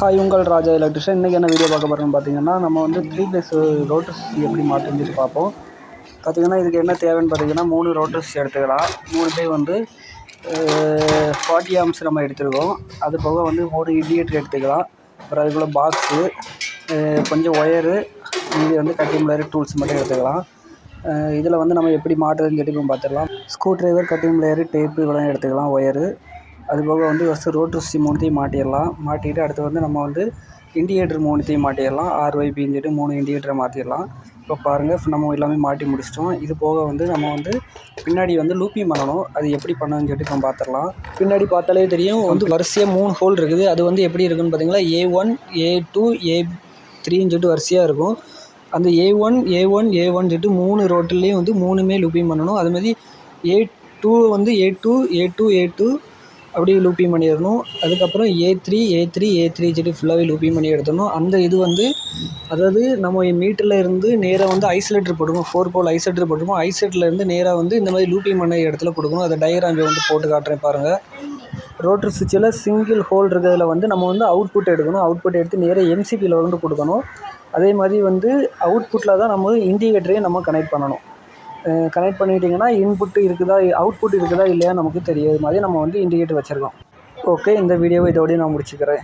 Hi உங்கள் ராஜா electrician. இன்றைக்கி என்ன வீடியோ பார்க்க போகிறோம்னு பார்த்தீங்கன்னா, நம்ம வந்து 3 பேஸ் ரோட்டர்ஸ் எப்படி மாட்டுன்னு பார்ப்போம். பார்த்திங்கன்னா இதுக்கு என்ன தேவைன்னு பார்த்தீங்கன்னா 3 ரோட்டர்ஸ் எடுத்துக்கலாம். 3 பேர் வந்து 40 ஆம்ஸ் நம்ம எடுத்துருக்கோம். அது போக வந்து 3 இண்டிகேட்டர் எடுத்துக்கலாம். அப்புறம் அதுக்குள்ளே பாக்ஸு, கொஞ்சம் ஒயரு, இது வந்து கட்டிங் பிளேயர் டூல்ஸ் மட்டும் எடுத்துக்கலாம். இதில் வந்து நம்ம எப்படி மாட்டுறதுன்னு சொல்லிட்டு பார்த்துடலாம். Screw driver, cutting plier, tape இதெல்லாம் எடுத்துக்கலாம். ஒயரு அதுபோக வந்து ஃபஸ்ட்டு ரோட்டர்ஸ் 3த்தையும் மாட்டிடலாம். மாட்டிட்டு அடுத்து வந்து நம்ம வந்து இண்டிகேட்டர் 3த்தையும் மாட்டிடலாம். RYBன்னு சொல்லிட்டு 3 இண்டிகேட்டரை மாற்றிடலாம். இப்போ பாருங்கள், நம்ம எல்லாமே மாட்டி முடிச்சிட்டோம். இது போக வந்து நம்ம வந்து பின்னாடி வந்து லூப்பிங் பண்ணணும். அது எப்படி பண்ணணும்னு சொல்லிட்டு நம்ம பார்த்துடலாம். பின்னாடி பார்த்தாலே தெரியும், வந்து வரிசையாக 3 ஹோல் இருக்குது. அது வந்து எப்படி இருக்குதுன்னு பார்த்தீங்கன்னா A1, A2, A3ன்னு சொல்லிட்டு வரிசையாக இருக்கும். அந்த A1 சொல்லிட்டு 3 ரோட்டிலையும் வந்து 3மே லூப்பிங் பண்ணணும். அதுமாதிரி A2 வந்து A2 அப்படியே லூப்பிங் பண்ணிடணும். அதுக்கப்புறம் A3 சொல்லிட்டு ஃபுல்லாகவே லூப்பிங் பண்ணி எடுத்துடணும். அந்த இது வந்து அதாவது நம்ம மீட்டரில் இருந்து நேராக வந்து ஐசோலேட்டர் போட்டுக்கணும். 4 போல் ஐசோலேட்டர் போட்டுருக்கோம். ஐசோலேட்டர்லேருந்து நேராக வந்து இந்த மாதிரி லூப்பிங் பண்ண இடத்துல கொடுக்கணும். அதை டயக்ராம் வந்து போட்டு காட்டுறேன் பாருங்கள். ரோட்டர் சுவிட்சில் சிங்கிள் ஹோல் இருக்கிறதுல வந்து நம்ம வந்து அவுட்புட் எடுக்கணும். அவுட்புட் எடுத்து நேராக MCBயில் வந்து கொடுக்கணும். அதே மாதிரி வந்து அவுட்புட்டில் தான் நம்ம இண்டிகேட்டரையும் நம்ம கனெக்ட் பண்ணணும். கனெக்ட் பண்ணிட்டிங்கன்னா இன்புட்டு இருக்குதா அவுட்புட் இருக்குதா இல்லையா நமக்கு தெரியாது மாதிரி நம்ம வந்து இண்டிகேட்டர் வச்சுருக்கோம். ஓகே, இந்த வீடியோவை இதோடய நான் முடிச்சுக்கிறேன்.